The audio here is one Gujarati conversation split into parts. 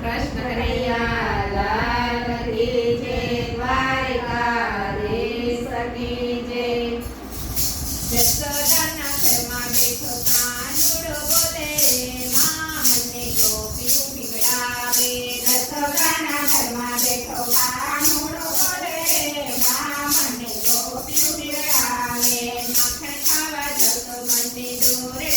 કૃષ્ણ કનૈયા લાલ કી જય, દ્વારિકાધીશ કી જય. જશોદાના ઘરમાં બેઠો કાનુડો બોલે રે, મા મને ગોપીઓ પીવડાવે. જશોદાના ઘરમાં બેઠો કાનુડો બોલે રે, મા મને ગોપીઓ પીવડાવે. માખણ ખાવા જતો મને દોરે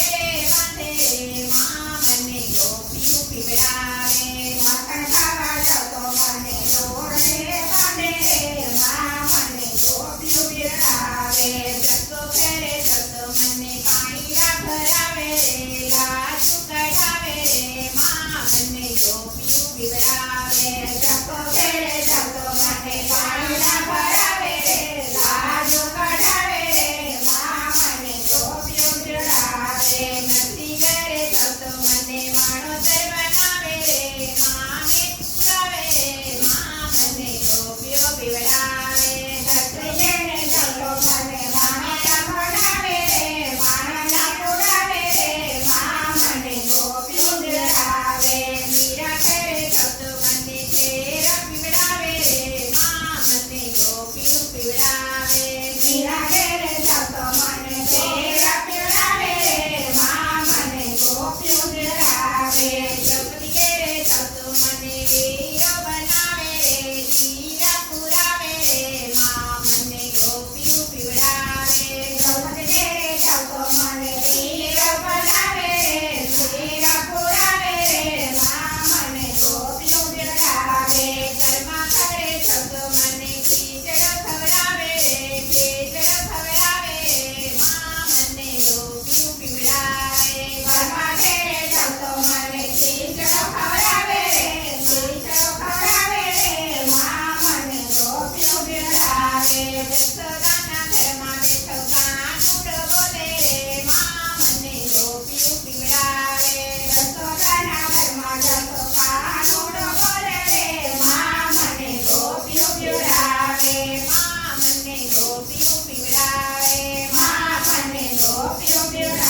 બાંધે રે, મા મને ગોપીઓ પીવડાવે. માખણ ખાવા જતો મને દોરે બાંધે રે, મા મને ગોપીઓ પીવડાવે. જતો ફેરે જતો મને પાણીડા ભરાવે રે, લાજુ કઢાવે રે, મા મને ગોપીઓ પીવડાવે. જતો ફેરે જતો મને પાણીડા ભરાવે રે, લાજુ કઢાવે રે, મા મને ગોપીઓ પીવડાવે. નથી ઘરે જતો મને વાણોતર બનાવે રે, મા ગીત ગાવે રે, મા મને ગોપીઓ પીવડાવે. નથી ઘરે જતો મને વાણોતર બનાવે રે, વાણોના પુરાવે રે, મા મને ગોપીઓ પીવડાવે. મીરા ઘરે જતો મને ઘેરા પીવડાવે રે, મા મને ગોપીઓ પીવડાવે. મીરા ઘરે જતો મને ઘેરા પીવડાવે રે, મા મને ગોપીઓ પીવડાવે. જગતી ઘરે જતો મને વીરો બનાવે રે, જીરા પુરાવે રે, મા મને ગોપીઓ પીવડાવે. જગત ઘરે જતો મને વીરો બનાવે રે, જીરા પુરાવે રે, મા મને ગોપીઓ પીવડાવે. ઘરમાં ઘરે જતો મને ખીચડો ખવડાવે રે, ખીચડો ખવડાવે રે, મા મને ગોપીઓ પીવડાવે. ઘરમાં ઘરે જતો મને ખીચડો ખવડાવે રે, ખીચડો ખવડાવે રે, મા મને ગોપીઓ પીવડાવે. જશોદાના ઘરમાં બેઠો કાનુડો બોલે રે, મા મને ગોપીઓ પીવડાવે. જશોદાના ઘરમાં જતો કાનુડો બોલે રે, મા મને ગોપીઓ પીવડાવે. મા મને ગોપીઓ પીવડાવે, મા મને ગોપીઓ પીવડાવે.